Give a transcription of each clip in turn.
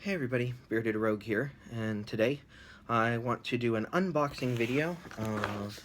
Hey everybody, Bearded Rogue here, and today I want to do an unboxing video of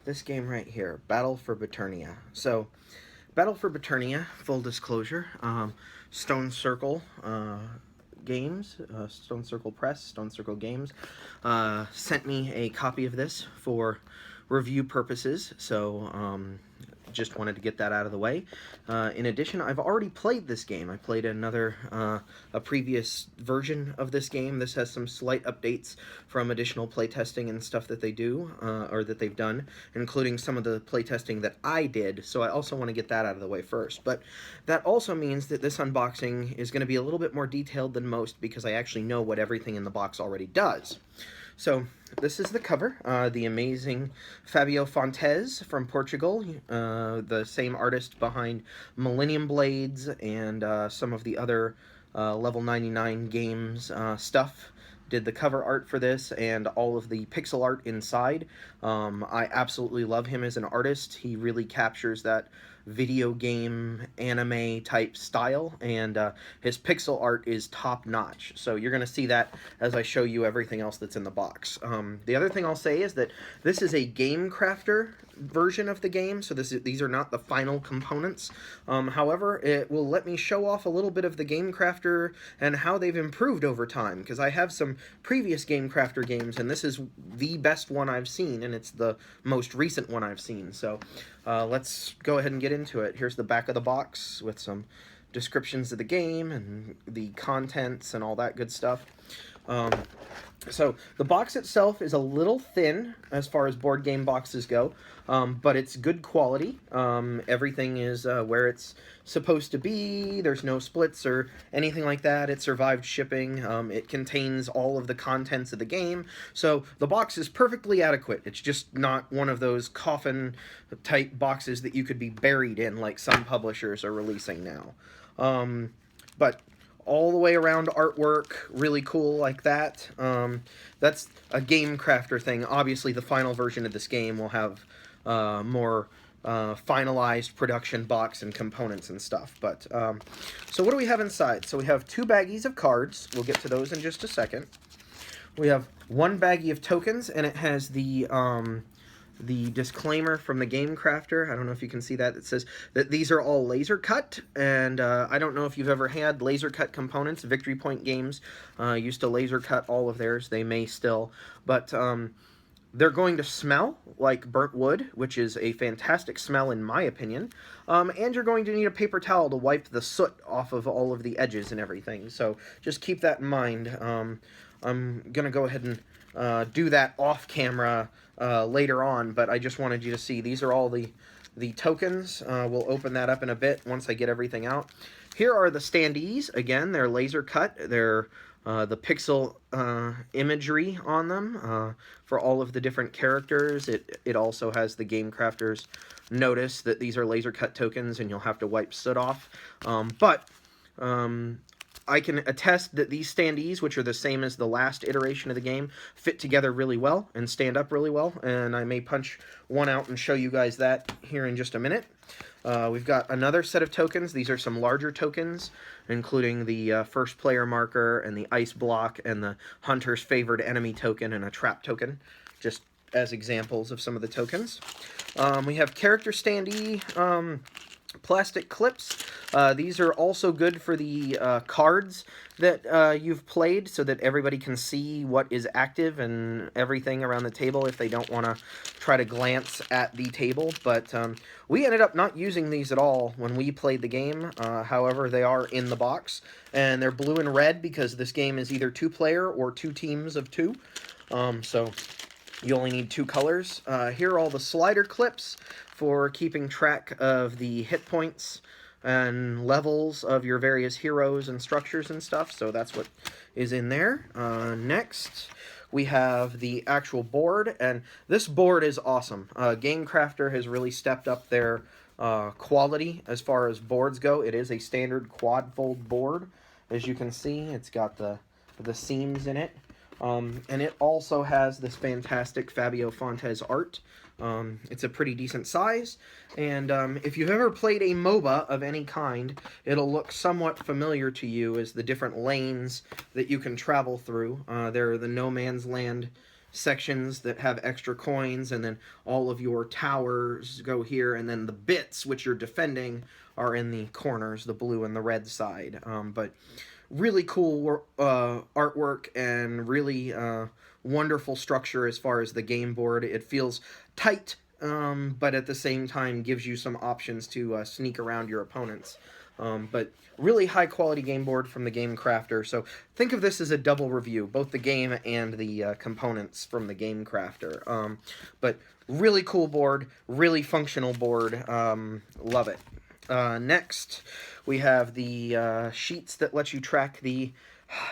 this game right here, Battle for Biternia. So, Battle for Biternia, full disclosure, Stone Circle Games, Stone Circle Press, Stone Circle Games, sent me a copy of this for review purposes, so just wanted to get that out of the way. In addition, I've already played this game. I played a previous version of this game. This has some slight updates from additional playtesting and stuff that they do, or that they've done, including some of the playtesting that I did, so I also want to get that out of the way first. But that also means that this unboxing is going to be a little bit more detailed than most because I actually know what everything in the box already does. So, this is the cover, the amazing Fabio Fontes from Portugal, the same artist behind Millennium Blades and some of the other Level 99 games stuff, did the cover art for this and all of the pixel art inside. I absolutely love him as an artist. He really captures that video game anime type style, and his pixel art is top notch, so you're gonna see that as I show you everything else that's in the box. The other thing I'll say is that this is a Gamecrafter version of the game, so these are not the final components. However, it will let me show off a little bit of the Gamecrafter and how they've improved over time, because I have some previous Gamecrafter games and this is the best one I've seen, and it's the most recent one I've seen. So let's go ahead and get into it. Here's the back of the box with some descriptions of the game and the contents and all that good stuff. So the box itself is a little thin as far as board game boxes go, but it's good quality. Everything is where it's supposed to be. There's no splits or anything like that. It survived shipping. It contains all of the contents of the game, so the box is perfectly adequate. It's just not one of those coffin type boxes that you could be buried in like some publishers are releasing now. But all the way around artwork, really cool like that. That's a Gamecrafter thing. Obviously, the final version of this game will have more finalized production box and components and stuff. But so what do we have inside? So we have 2 baggies of cards. We'll get to those in just a second. We have 1 baggie of tokens, and it has the disclaimer from the Gamecrafter. I don't know if you can see that. It says that these are all laser cut, and I don't know if you've ever had laser cut components. Victory Point Games used to laser cut all of theirs. They may still, but they're going to smell like burnt wood, which is a fantastic smell in my opinion. And you're going to need a paper towel to wipe the soot off of all of the edges and everything. So just keep that in mind. I'm gonna go ahead and do that off camera later on, but I just wanted you to see these are all the tokens. We'll open that up in a bit once I get everything out. Here are the standees. Again, they're laser cut. They're the pixel imagery on them for all of the different characters. It also has the Gamecrafters notice that these are laser cut tokens and you'll have to wipe soot off. I can attest that these standees, which are the same as the last iteration of the game, fit together really well and stand up really well, and I may punch one out and show you guys that here in just a minute. We've got another set of tokens. These are some larger tokens, including the first player marker and the ice block and the hunter's favored enemy token and a trap token, just as examples of some of the tokens. We have character standee plastic clips. These are also good for the cards that you've played, so that everybody can see what is active and everything around the table if they don't want to try to glance at the table. But we ended up not using these at all when we played the game. However, they are in the box, and they're blue and red because this game is either 2-player or 2 teams of 2. So you only need 2 colors. Here are all the slider clips for keeping track of the hit points and levels of your various heroes and structures and stuff, so that's what is in there. Next, we have the actual board, and this board is awesome. Gamecrafter has really stepped up their quality as far as boards go. It is a standard quad-fold board. As you can see, it's got the seams in it. And it also has this fantastic Fabio Fontes art It's a pretty decent size, and if you've ever played a MOBA of any kind, it'll look somewhat familiar to you as the different lanes that you can travel through. There are the No Man's Land sections that have extra coins, and then all of your towers go here, and then the bits which you're defending are in the corners, the blue and the red side. But really cool artwork and really wonderful structure as far as the game board. It feels tight, but at the same time gives you some options to sneak around your opponents. But really high quality game board from the Gamecrafter. So think of this as a double review, both the game and the components from the Gamecrafter. But really cool board, really functional board. Love it. Next, we have the sheets that let you track the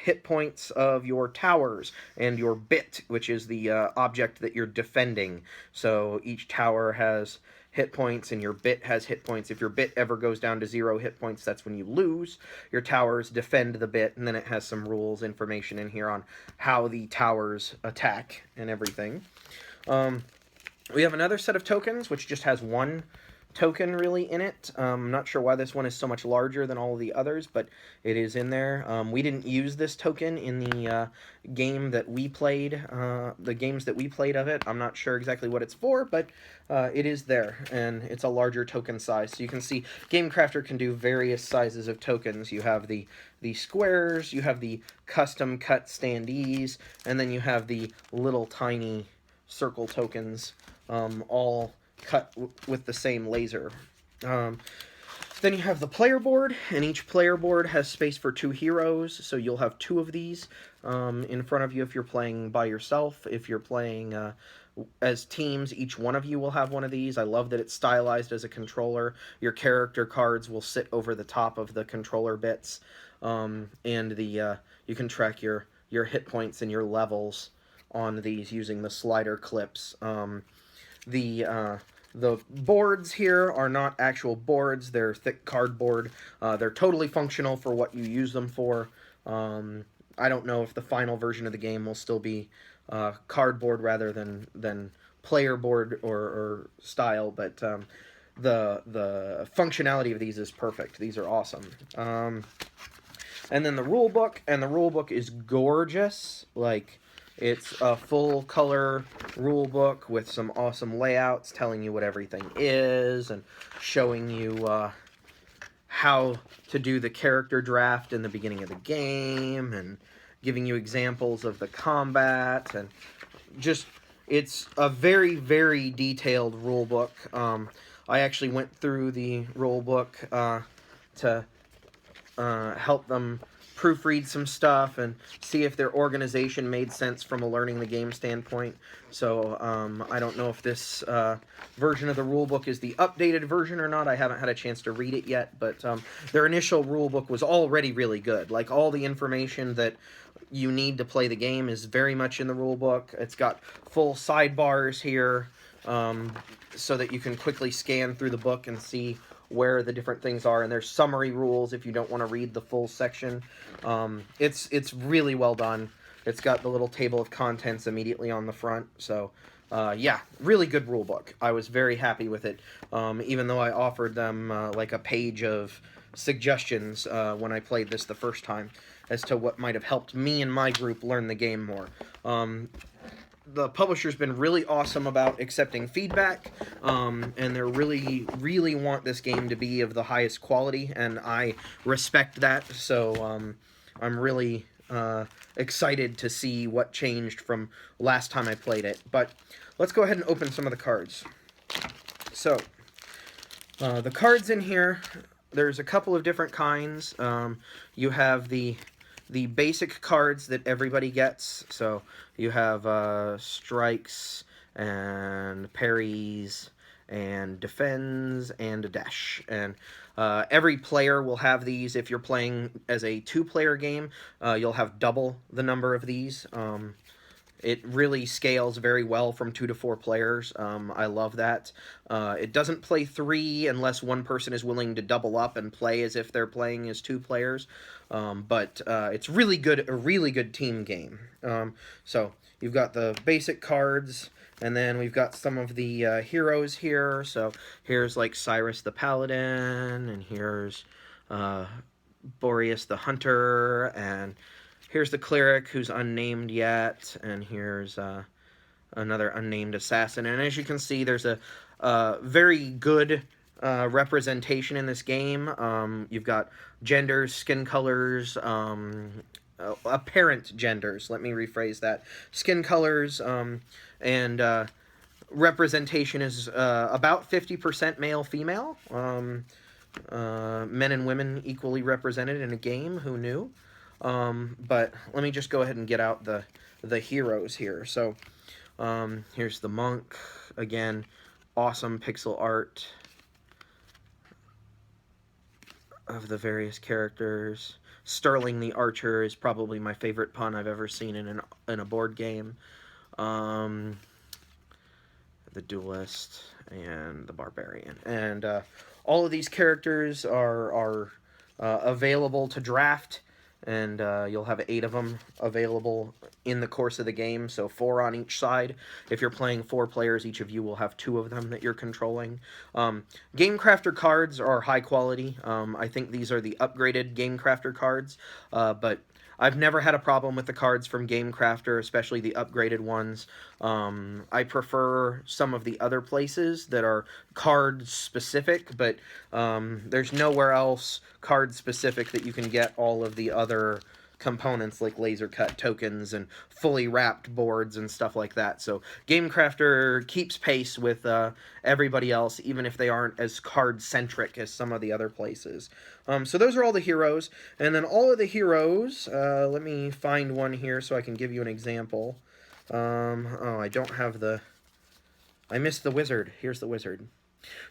hit points of your towers and your bit, which is the object that you're defending. So each tower has hit points and your bit has hit points. If your bit ever goes down to 0 hit points, that's when you lose. Your towers defend the bit, and then it has some rules information in here on how the towers attack and everything. We have another set of tokens, which just has one token really in it. I'm not sure why this one is so much larger than all of the others, but it is in there. We didn't use this token in the game that we played, the games that we played of it. I'm not sure exactly what it's for, but it is there, and it's a larger token size. So you can see Gamecrafter can do various sizes of tokens. You have the squares, you have the custom cut standees, and then you have the little tiny circle tokens, all cut with the same laser. Then you have the player board, and each player board has space for 2 heroes, so you'll have 2 of these in front of you if you're playing by yourself. If you're playing as teams, each one of you will have one of these. I love that it's stylized as a controller. Your character cards will sit over the top of the controller bits, and you can track your hit points and your levels on these using the slider clips. The boards here are not actual boards. They're thick cardboard. They're totally functional for what you use them for. I don't know if the final version of the game will still be cardboard rather than player board or style, but the functionality of these is perfect. These are awesome. And then the rule book, and the rule book is gorgeous. Like, it's a full color rule book with some awesome layouts telling you what everything is and showing you how to do the character draft in the beginning of the game and giving you examples of the combat, and just, it's a very, very detailed rule book. I actually went through the rule book to help them proofread some stuff and see if their organization made sense from a learning the game standpoint. So I don't know if this version of the rulebook is the updated version or not. I haven't had a chance to read it yet, but their initial rulebook was already really good. Like, all the information that you need to play the game is very much in the rulebook. It's got full sidebars here so that you can quickly scan through the book and see where the different things are, and there's summary rules if you don't want to read the full section. It's really well done. It's got the little table of contents immediately on the front, so yeah, really good rule book. I was very happy with it, even though I offered them like a page of suggestions when I played this the first time as to what might have helped me and my group learn the game more. The publisher's been really awesome about accepting feedback, and they really, really want this game to be of the highest quality, and I respect that, so I'm really excited to see what changed from last time I played it. But let's go ahead and open some of the cards. So, the cards in here, there's a couple of different kinds. You have the basic cards that everybody gets. So you have strikes and parries and defends and a dash. And every player will have these. If you're playing as a 2-player game, you'll have double the number of these. It really scales very well from 2 to 4 players. I love that. It doesn't play 3 unless one person is willing to double up and play as if they're playing as 2 players. But it's really good, a really good team game. So you've got the basic cards, and then we've got some of the heroes here. So here's like Cyrus the Paladin, and here's Boreas the Hunter, and here's the Cleric, who's unnamed yet, and here's another unnamed assassin. And as you can see, there's a very good representation in this game. You've got genders, skin colors, apparent genders, let me rephrase that. Skin colors, and representation is about 50% male-female. Men and women equally represented in a game, who knew? But let me just go ahead and get out the heroes here. So here's the monk. Again, awesome pixel art of the various characters. Sterling the Archer is probably my favorite pun I've ever seen in a board game. The Duelist and the Barbarian. And all of these characters are available to draft, and you'll have 8 of them available in the course of the game, so 4 on each side. If you're playing 4 players, each of you will have 2 of them that you're controlling. Gamecrafter cards are high quality. I think these are the upgraded Gamecrafter cards, but I've never had a problem with the cards from Gamecrafter, especially the upgraded ones. I prefer some of the other places that are card-specific, but there's nowhere else card-specific that you can get all of the other components like laser cut tokens and fully wrapped boards and stuff like that. So Gamecrafter keeps pace with everybody else, even if they aren't as card-centric as some of the other places. So those are all the heroes, and then all of the heroes, let me find one here so I can give you an example. Oh, I don't have I missed the wizard. Here's the wizard.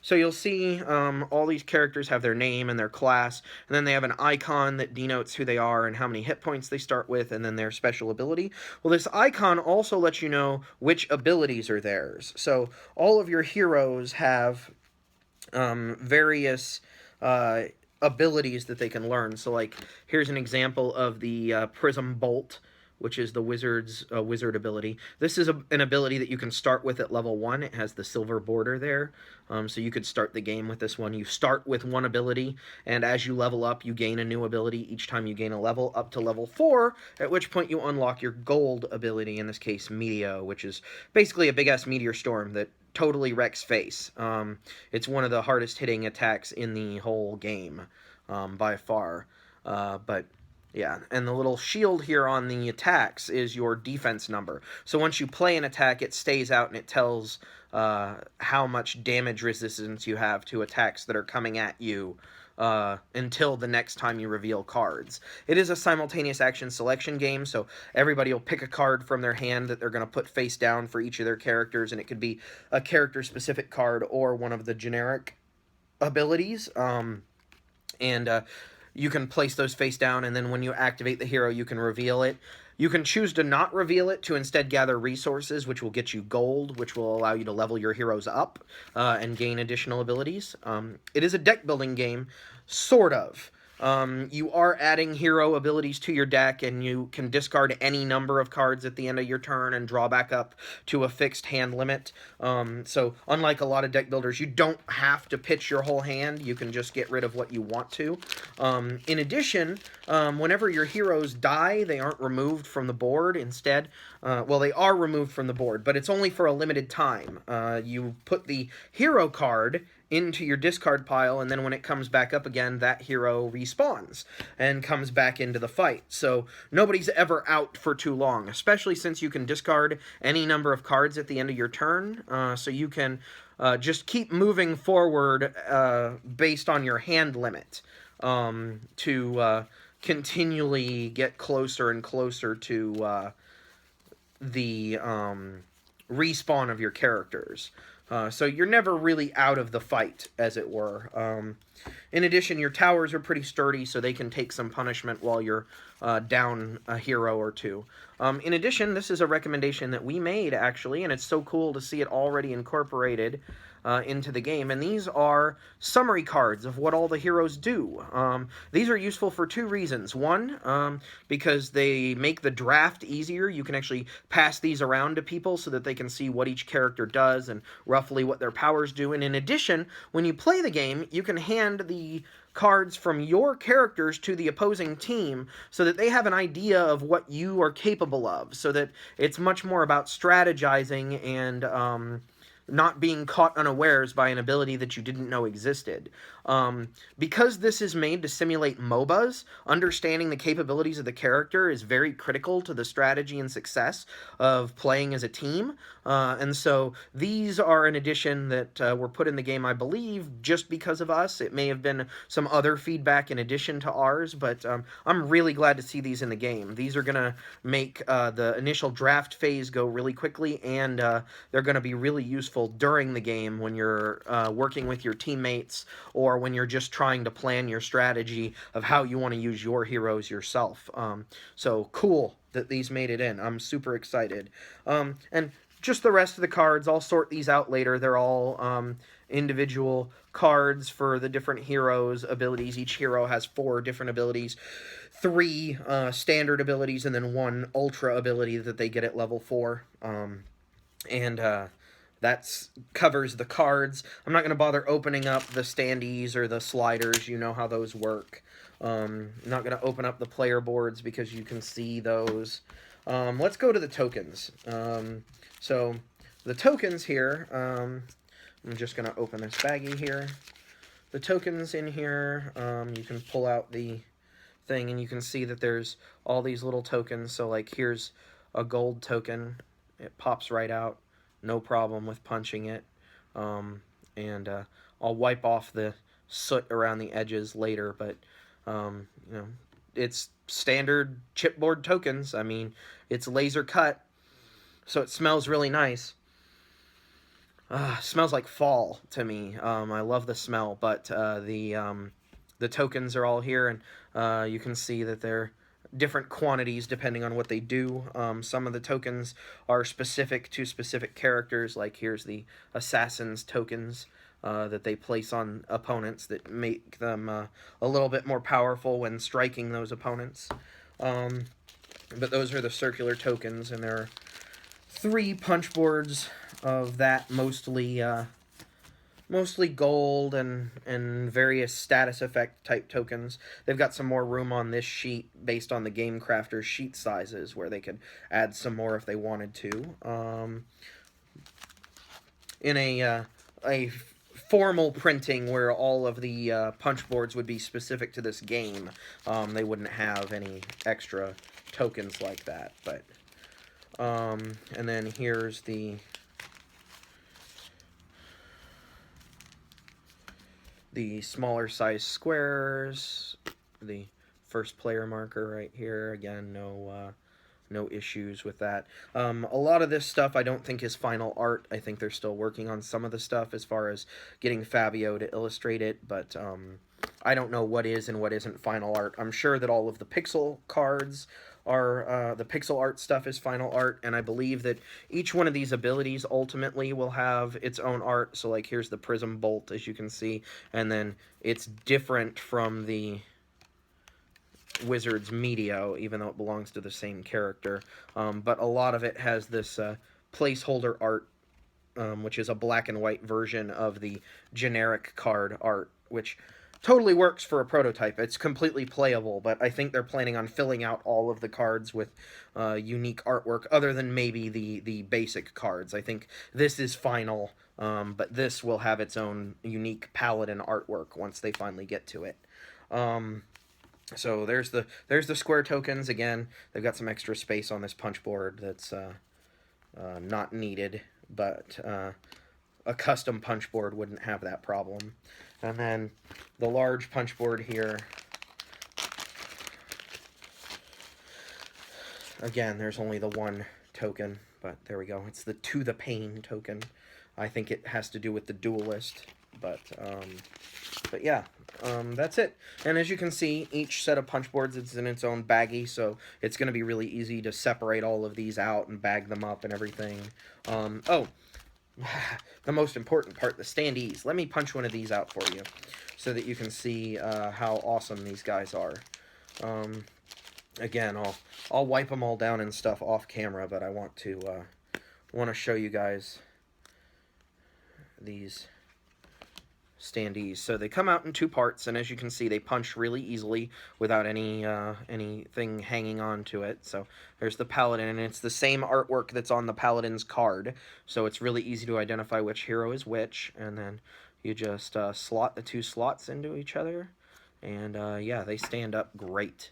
So you'll see all these characters have their name and their class, and then they have an icon that denotes who they are and how many hit points they start with, and then their special ability. Well, this icon also lets you know which abilities are theirs. So all of your heroes have various abilities that they can learn. So like, here's an example of the Prism Bolt, which is the wizard's wizard ability. This is an ability that you can start with at level 1. It has the silver border there, so you could start the game with this one. You start with one ability, and as you level up, you gain a new ability each time you gain a level, up to level 4, at which point you unlock your gold ability, in this case, Meteo, which is basically a big-ass meteor storm that totally wrecks face. It's one of the hardest hitting attacks in the whole game, by far, but yeah, and the little shield here on the attacks is your defense number. So once you play an attack, it stays out and it tells how much damage resistance you have to attacks that are coming at you until the next time you reveal cards. It is a simultaneous action selection game, so everybody will pick a card from their hand that they're going to put face down for each of their characters, and it could be a character-specific card or one of the generic abilities. You can place those face down, and then when you activate the hero, you can reveal it. You can choose to not reveal it, to instead gather resources, which will get you gold, which will allow you to level your heroes up and gain additional abilities. It is a deck-building game, sort of. You are adding hero abilities to your deck, and you can discard any number of cards at the end of your turn and draw back up to a fixed hand limit. So unlike a lot of deck builders, you don't have to pitch your whole hand. You can just get rid of what you want to. In addition, whenever your heroes die, they aren't removed from the board. Instead, well, they are removed from the board, but it's only for a limited time. You put the hero card into your discard pile, and then when it comes back up again, that hero respawns and comes back into the fight. So nobody's ever out for too long, especially since you can discard any number of cards at the end of your turn, so you can just keep moving forward based on your hand limit to continually get closer and closer to the respawn of your characters. So you're never really out of the fight, as it were. In addition, your towers are pretty sturdy, so they can take some punishment while you're down a hero or two. In addition, this is a recommendation that we made, actually, and it's so cool to see it already incorporated into the game. And these are summary cards of what all the heroes do. These are useful for two reasons. One, because they make the draft easier. You can actually pass these around to people so that they can see what each character does and roughly what their powers do. And in addition, when you play the game, you can hand the cards from your characters to the opposing team so that they have an idea of what you are capable of, so that it's much more about strategizing and not being caught unawares by an ability that you didn't know existed. Because this is made to simulate MOBAs, understanding the capabilities of the character is very critical to the strategy and success of playing as a team. And so these are an addition that were put in the game, I believe, just because of us. It may have been some other feedback in addition to ours, but I'm really glad to see these in the game. These are going to make the initial draft phase go really quickly, and they're going to be really useful during the game when you're working with your teammates, or when you're just trying to plan your strategy of how you want to use your heroes yourself. So cool that these made it in. I'm super excited. And just the rest of the cards, I'll sort these out later. They're all individual cards for the different heroes' abilities. Each hero has 4 different abilities. 3 standard abilities, and then 1 ultra ability that they get at level 4. That covers the cards. I'm not going to bother opening up the standees or the sliders. You know how those work. I'm not going to open up the player boards because you can see those. Let's go to the tokens. So the tokens here, I'm just going to open this baggie here. The tokens in here, you can pull out the thing and you can see that there's all these little tokens. So like here's a gold token. It pops right out. No problem with punching it. I'll wipe off the soot around the edges later, but you know, it's standard chipboard tokens. I mean, it's laser cut, so it smells really nice. Smells like fall to me. I love the smell, but the tokens are all here, and you can see that they're different quantities depending on what they do. Some of the tokens are specific to specific characters, like here's the Assassin's tokens that they place on opponents that make them a little bit more powerful when striking those opponents. But those are the circular tokens, and there are 3 punchboards of that, mostly gold and various status effect type tokens. They've got some more room on this sheet based on the Gamecrafter sheet sizes, where they could add some more if they wanted to. In a formal printing where all of the punch boards would be specific to this game, they wouldn't have any extra tokens like that. But and then here's the smaller size squares, the first player marker right here. Again, no issues with that. A lot of this stuff I don't think is final art. I think they're still working on some of the stuff as far as getting Fabio to illustrate it, but I don't know what is and what isn't final art. I'm sure that all of the pixel cards are, the pixel art stuff is final art, and I believe that each one of these abilities ultimately will have its own art. So like here's the prism bolt, as you can see, and then it's different from the Wizard's Meteo, even though it belongs to the same character. But a lot of it has this placeholder art, which is a black and white version of the generic card art, which totally works for a prototype. It's completely playable, but I think they're planning on filling out all of the cards with unique artwork, other than maybe the basic cards. I think this is final, but this will have its own unique palette and artwork once they finally get to it. So there's the square tokens. Again, they've got some extra space on this punch board that's not needed, but a custom punch board wouldn't have that problem. And then the large punch board here, again, there's only the 1 token, but there we go. It's the To the Pain token. I think it has to do with the duelist, but yeah, that's it. And as you can see, each set of punchboards is in its own baggie, so it's going to be really easy to separate all of these out and bag them up and everything. Oh, the most important part, the standees. Let me punch one of these out for you so that you can see how awesome these guys are. Again, I'll wipe them all down and stuff off camera, but I want to show you guys these standees. So they come out in 2 parts, and as you can see, they punch really easily without anything hanging on to it. So there's the paladin, and it's the same artwork that's on the paladin's card, so it's really easy to identify which hero is which. And then you just slot the 2 slots into each other, and yeah, they stand up great,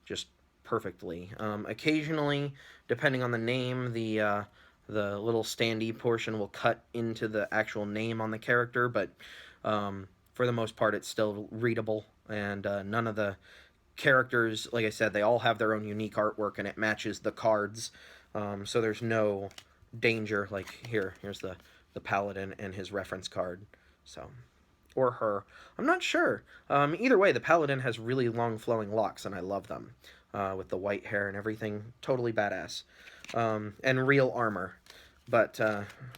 just perfectly. Occasionally, depending on the name, the little standee portion will cut into the actual name on the character, but for the most part, it's still readable, and none of the characters, like I said, they all have their own unique artwork, and it matches the cards, so there's no danger. Like here's the paladin and his reference card, so, or her. I'm not sure. Either way, the paladin has really long flowing locks, and I love them, with the white hair and everything. Totally badass. And real armor. But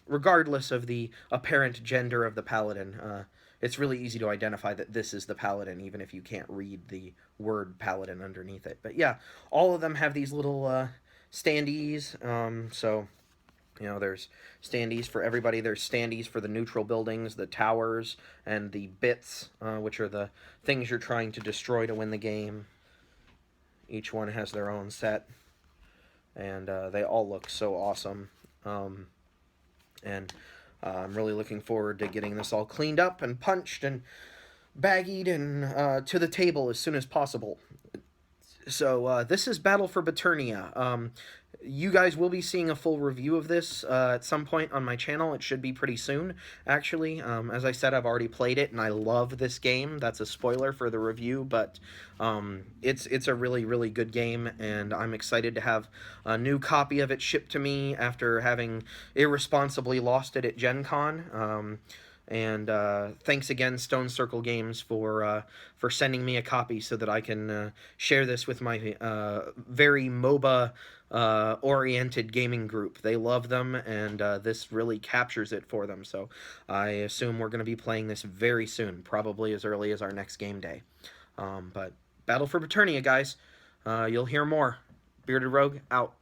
regardless of the apparent gender of the paladin, it's really easy to identify that this is the paladin, even if you can't read the word paladin underneath it. But yeah, all of them have these little standees, so, you know, there's standees for everybody. There's standees for the neutral buildings, the towers, and the bits, which are the things you're trying to destroy to win the game. Each one has their own set, and they all look so awesome. And I'm really looking forward to getting this all cleaned up and punched and baggied and to the table as soon as possible. So this is Battle for Biternia. You guys will be seeing a full review of this at some point on my channel. It should be pretty soon, actually. As I said, I've already played it, and I love this game. That's a spoiler for the review, but it's a really, really good game, and I'm excited to have a new copy of it shipped to me after having irresponsibly lost it at Gen Con. And thanks again, Stone Circle Games, for sending me a copy so that I can share this with my very MOBA oriented gaming group. They love them, and this really captures it for them. So I assume we're going to be playing this very soon, probably as early as our next game day. But Battle for Biternia, guys. You'll hear more. Bearded Rogue, out.